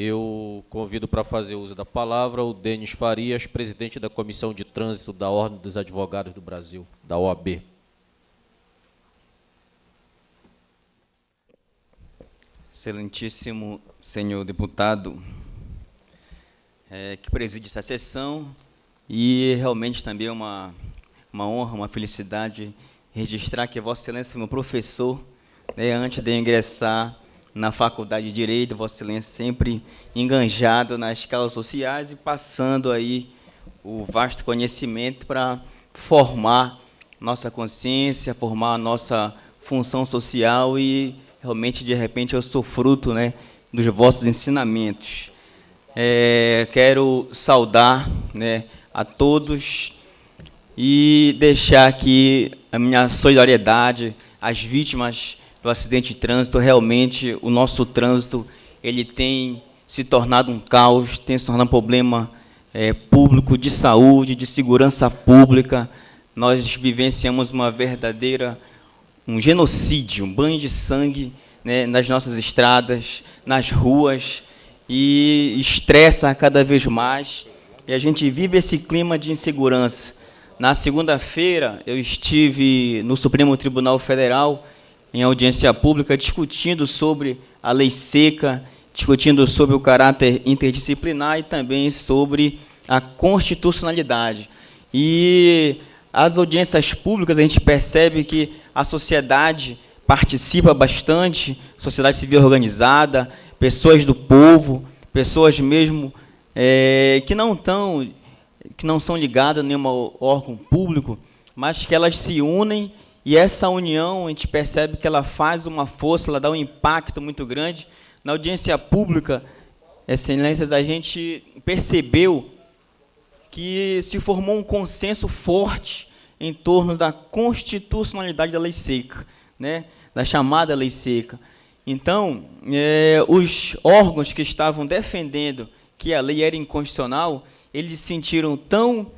Eu convido para fazer uso da palavra o Denis Farias, presidente da Comissão de Trânsito da Ordem dos Advogados do Brasil, da OAB. Excelentíssimo senhor deputado, que preside essa sessão, e realmente também uma honra, uma felicidade registrar que Vossa Excelência foi meu professor, antes de eu ingressar na Faculdade de Direito. Vossa Excelência sempre enganjado nas causas sociais e passando aí o vasto conhecimento para formar nossa consciência, formar a nossa função social, e realmente, de repente, eu sou fruto, dos vossos ensinamentos. Quero saudar, a todos e deixar aqui a minha solidariedade às vítimas do acidente de trânsito. Realmente, o nosso trânsito ele tem se tornado um caos, tem se tornado um problema público, de saúde, de segurança pública. Nós vivenciamos um genocídio, um banho de sangue, nas nossas estradas, nas ruas, e estressa cada vez mais, e a gente vive esse clima de insegurança. Na segunda-feira, eu estive no Supremo Tribunal Federal, em audiência pública, discutindo sobre a lei seca, discutindo sobre o caráter interdisciplinar e também sobre a constitucionalidade. E as audiências públicas, a gente percebe que a sociedade participa bastante, sociedade civil organizada, pessoas do povo, pessoas mesmo que não são ligadas a nenhum órgão público, mas que elas se unem, e essa união a gente percebe que ela faz uma força, ela dá um impacto muito grande. Na audiência pública, excelências, a gente percebeu que se formou um consenso forte em torno da constitucionalidade da lei seca, da chamada lei seca. Então, os órgãos que estavam defendendo que a lei era inconstitucional, eles se sentiram tão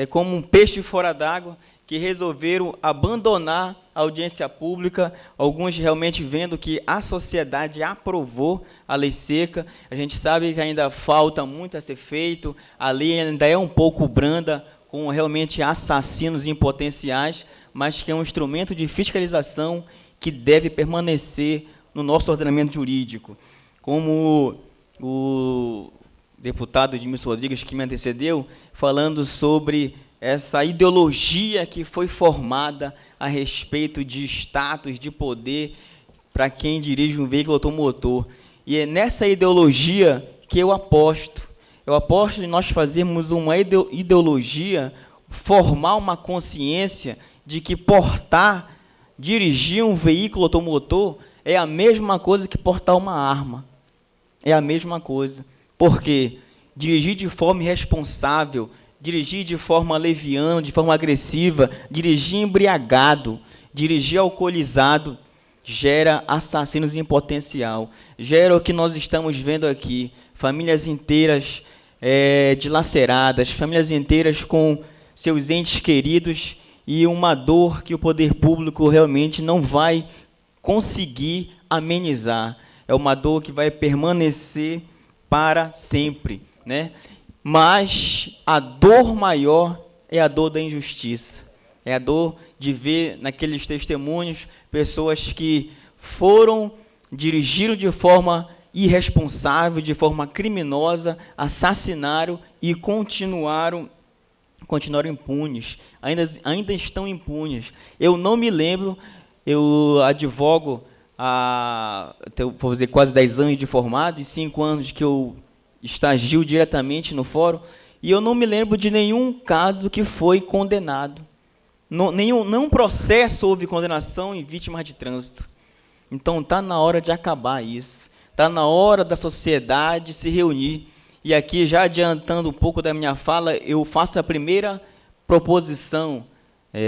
como um peixe fora d'água, que resolveram abandonar a audiência pública, alguns realmente vendo que a sociedade aprovou a lei seca. A gente sabe que ainda falta muito a ser feito, a lei ainda é um pouco branda, com realmente assassinos em potenciais, mas que é um instrumento de fiscalização que deve permanecer no nosso ordenamento jurídico. Como o deputado Edmilson Rodrigues, que me antecedeu, falando sobre essa ideologia que foi formada a respeito de status, de poder, para quem dirige um veículo automotor. E é nessa ideologia que eu aposto. Eu aposto em nós fazermos uma ideologia, formar uma consciência de que dirigir um veículo automotor é a mesma coisa que portar uma arma. É a mesma coisa. Porque dirigir de forma irresponsável, dirigir de forma leviana, de forma agressiva, dirigir embriagado, dirigir alcoolizado, gera assassinos em potencial. Gera o que nós estamos vendo aqui, famílias inteiras dilaceradas, famílias inteiras com seus entes queridos, e uma dor que o poder público realmente não vai conseguir amenizar. É uma dor que vai permanecer para sempre, Mas a dor maior é a dor da injustiça. É a dor de ver naqueles testemunhos pessoas que dirigiram de forma irresponsável, de forma criminosa, assassinaram e continuaram impunes, ainda estão impunes. Eu não me lembro, eu advogo vou fazer quase 10 anos de formado e 5 anos que eu estagio diretamente no fórum, e eu não me lembro de nenhum caso que foi condenado. Nenhum processo houve condenação em vítimas de trânsito. Então, está na hora de acabar isso. Está na hora da sociedade se reunir. E aqui, já adiantando um pouco da minha fala, eu faço a primeira proposição,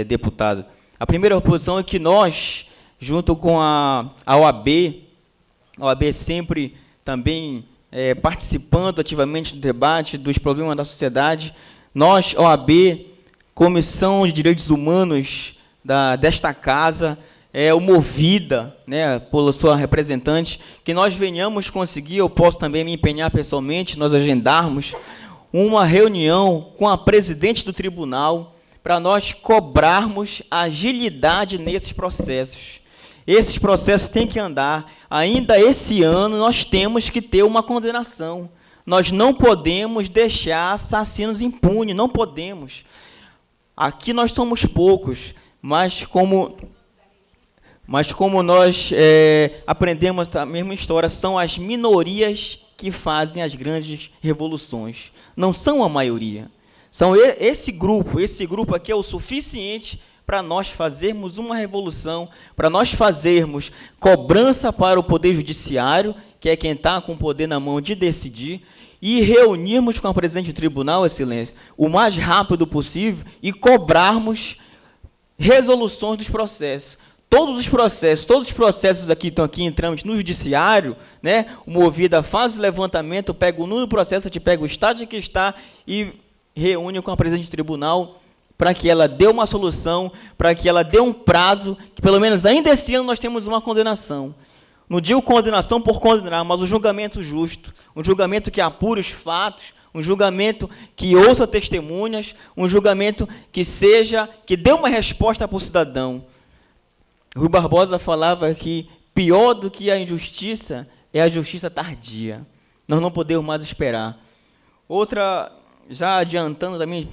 deputado. A primeira proposição é que nós, junto com a OAB sempre também participando ativamente do debate dos problemas da sociedade, nós, OAB, Comissão de Direitos Humanos desta casa, o Movida, né, pela sua representante, que nós venhamos conseguir, eu posso também me empenhar pessoalmente, nós agendarmos uma reunião com a presidente do tribunal para nós cobrarmos agilidade nesses processos. Esses processos têm que andar. Ainda esse ano nós temos que ter uma condenação. Nós não podemos deixar assassinos impunes, não podemos. Aqui nós somos poucos, mas como nós aprendemos a mesma história, são as minorias que fazem as grandes revoluções. Não são a maioria. São esse grupo aqui é o suficiente para nós fazermos uma revolução, para nós fazermos cobrança para o Poder Judiciário, que é quem está com o poder na mão de decidir, e reunirmos com a presidente do tribunal, Excelência, o mais rápido possível e cobrarmos resoluções dos processos. Todos os processos aqui estão aqui em trâmite no judiciário, né? O Movida faz o levantamento, pega o número do processo, te pega o estado em que está e reúne com a presidente do tribunal para que ela dê uma solução, para que ela dê um prazo, que pelo menos ainda esse ano nós temos uma condenação. Não digo condenação por condenar, mas um julgamento justo, um julgamento que apure os fatos, um julgamento que ouça testemunhas, um julgamento que dê uma resposta para o cidadão. Rui Barbosa falava que pior do que a injustiça é a justiça tardia. Nós não podemos mais esperar. Outra, já adiantando também,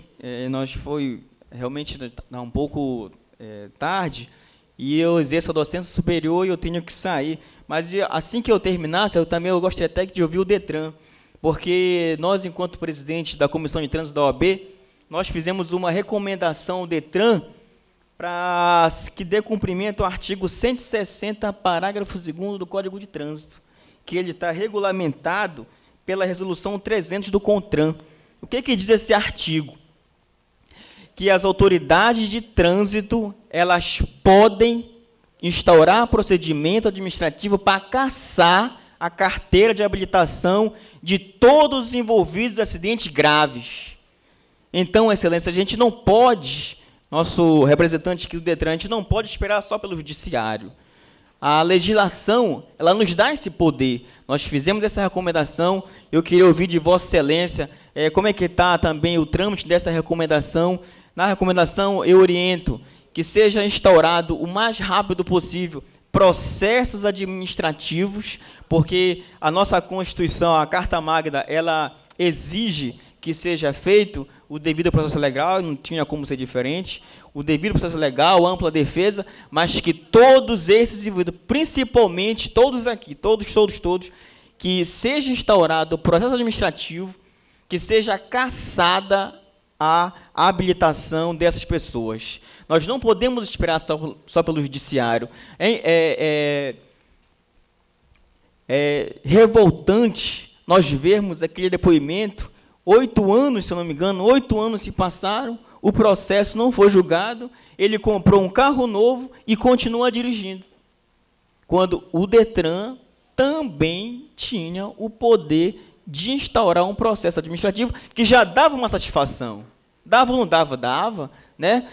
nós foi realmente um pouco tarde, e eu exerço a docência superior e eu tenho que sair. Mas assim que eu terminasse, eu gostaria até de ouvir o Detran, porque nós, enquanto presidente da Comissão de Trânsito da OAB, nós fizemos uma recomendação ao Detran para que dê cumprimento ao artigo 160, parágrafo 2º do Código de Trânsito, que ele está regulamentado pela resolução 300 do CONTRAN. O que diz esse artigo? Que as autoridades de trânsito, elas podem instaurar procedimento administrativo para cassar a carteira de habilitação de todos os envolvidos em acidentes graves. Então, Excelência, a gente não pode, nosso representante aqui do Detran, a gente não pode esperar só pelo judiciário. A legislação, ela nos dá esse poder. Nós fizemos essa recomendação, eu queria ouvir de Vossa Excelência como é que está também o trâmite dessa recomendação. Na recomendação, eu oriento que seja instaurado o mais rápido possível processos administrativos, porque a nossa Constituição, a Carta Magna, ela exige que seja feito o devido processo legal, não tinha como ser diferente, o devido processo legal, ampla defesa, mas que todos esses indivíduos, principalmente todos aqui, todos, que seja instaurado o processo administrativo, que seja cassada a habilitação dessas pessoas. Nós não podemos esperar só pelo judiciário. É revoltante nós vermos aquele depoimento, 8 anos, se eu não me engano, 8 anos se passaram, o processo não foi julgado, ele comprou um carro novo e continua dirigindo. Quando o Detran também tinha o poder de instaurar um processo administrativo que já dava uma satisfação. Dava ou não dava? Dava. Né?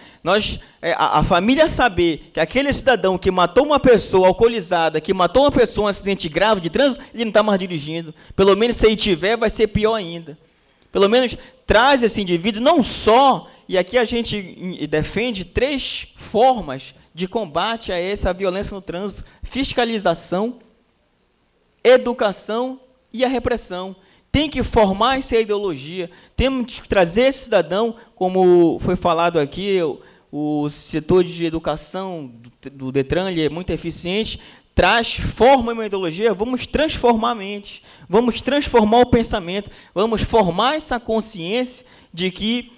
A família saber que aquele cidadão que matou uma pessoa alcoolizada, que matou uma pessoa em um acidente grave de trânsito, ele não está mais dirigindo. Pelo menos se ele tiver, vai ser pior ainda. Pelo menos traz esse indivíduo, não só, e aqui a gente defende 3 formas de combate a essa violência no trânsito: fiscalização, educação e a repressão. Tem que formar essa ideologia, temos que trazer esse cidadão, como foi falado aqui, o setor de educação do Detran ele é muito eficiente, forma uma ideologia, vamos transformar a mente, vamos transformar o pensamento, vamos formar essa consciência de que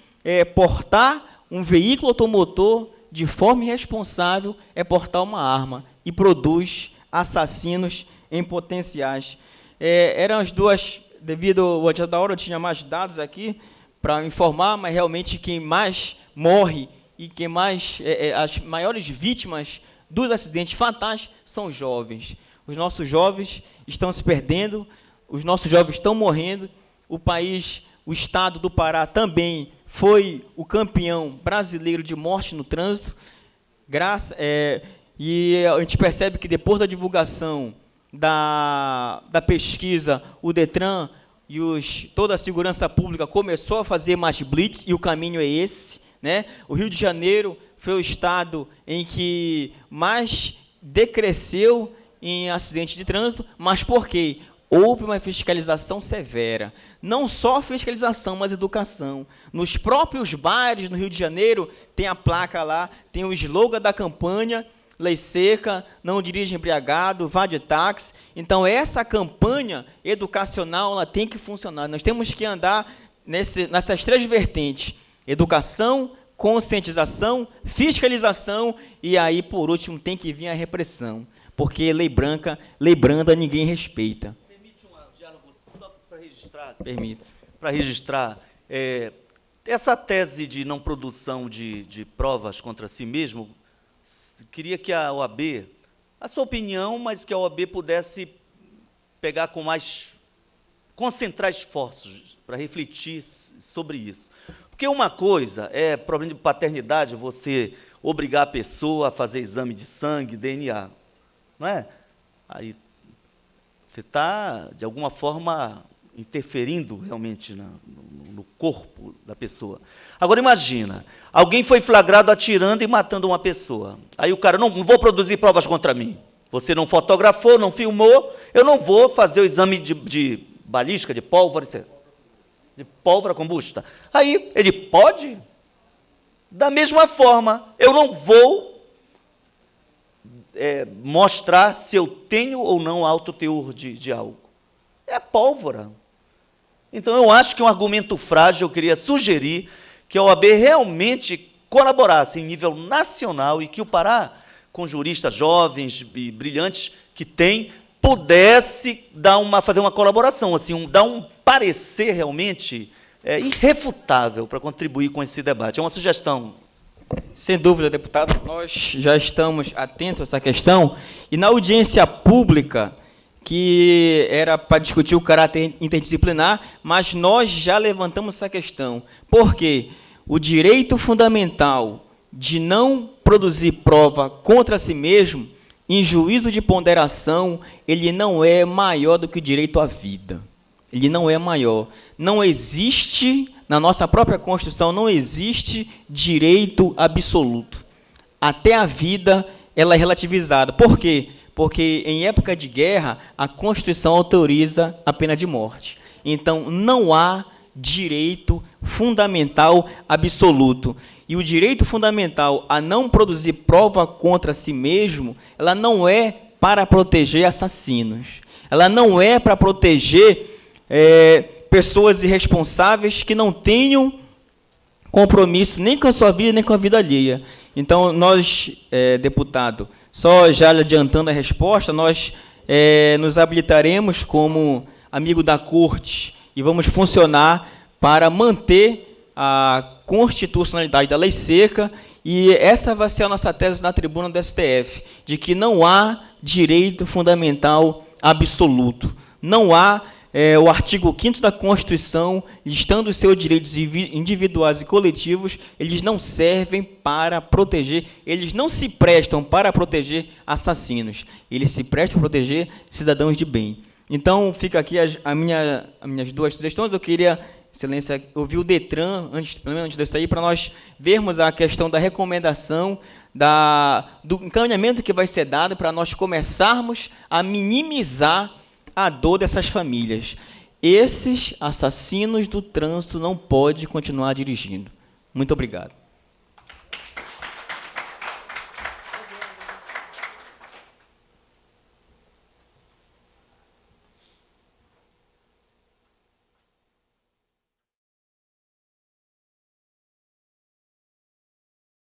portar um veículo automotor de forma irresponsável é portar uma arma e produz assassinos em potenciais. Eram as duas, devido ao adianto da hora, eu tinha mais dados aqui para informar, mas realmente quem mais morre e quem mais, as maiores vítimas dos acidentes fatais são jovens. Os nossos jovens estão se perdendo, os nossos jovens estão morrendo, o país, o estado do Pará também foi o campeão brasileiro de morte no trânsito. e a gente percebe que depois da divulgação da pesquisa, o DETRAN e toda a segurança pública começou a fazer mais blitz, e o caminho é esse, né? O Rio de Janeiro foi o estado em que mais decresceu em acidentes de trânsito, mas por quê? Houve uma fiscalização severa. Não só fiscalização, mas educação. Nos próprios bares no Rio de Janeiro, tem a placa lá, tem o slogan da campanha, lei seca, não dirija embriagado, vá de táxi. Então, essa campanha educacional ela tem que funcionar. Nós temos que andar nessas três vertentes: educação, conscientização, fiscalização, e aí, por último, tem que vir a repressão. Porque lei branca, lei branda, ninguém respeita. Permite um diálogo só para registrar? Permito. Para registrar, essa tese de não produção de provas contra si mesmo, queria que a OAB, a sua opinião, mas que a OAB pudesse pegar com mais, concentrar esforços para refletir sobre isso. Porque uma coisa é problema de paternidade, você obrigar a pessoa a fazer exame de sangue, DNA, não é? Aí você está, de alguma forma, interferindo realmente no corpo da pessoa. Agora, imagina, alguém foi flagrado atirando e matando uma pessoa. Aí o cara, não vou produzir provas contra mim. Você não fotografou, não filmou, eu não vou fazer o exame de balística, de pólvora combusta. Aí ele pode? Da mesma forma, eu não vou mostrar se eu tenho ou não alto teor de algo. É pólvora. Então, eu acho que é um argumento frágil. Eu queria sugerir que a OAB realmente colaborasse em nível nacional e que o Pará, com juristas jovens e brilhantes que tem, pudesse fazer uma colaboração, assim, dar um parecer realmente irrefutável para contribuir com esse debate. É uma sugestão. Sem dúvida, deputado, nós já estamos atentos a essa questão, e na audiência pública, que era para discutir o caráter interdisciplinar, mas nós já levantamos essa questão. Por quê? O direito fundamental de não produzir prova contra si mesmo, em juízo de ponderação, ele não é maior do que o direito à vida. Ele não é maior. Não existe, na nossa própria Constituição, não existe direito absoluto. Até a vida, ela é relativizada. Por quê? Porque, em época de guerra, a Constituição autoriza a pena de morte. Então, não há direito fundamental absoluto. E o direito fundamental a não produzir prova contra si mesmo, ela não é para proteger assassinos. Ela não é para proteger pessoas irresponsáveis que não tenham compromisso nem com a sua vida, nem com a vida alheia. Então, nós, deputado, só já adiantando a resposta, nós nos habilitaremos como amigo da Corte e vamos funcionar para manter a constitucionalidade da lei seca, e essa vai ser a nossa tese na tribuna do STF, de que não há direito fundamental absoluto. Não há o artigo 5º da Constituição, listando os seus direitos individuais e coletivos, eles não servem para proteger, eles não se prestam para proteger assassinos, eles se prestam para proteger cidadãos de bem. Então, fica aqui as minhas duas sugestões. Eu queria, Excelência, ouvir o DETRAN, antes de sair, para nós vermos a questão da recomendação, do encaminhamento que vai ser dado para nós começarmos a minimizar a dor dessas famílias. Esses assassinos do trânsito não podem continuar dirigindo. Muito obrigado.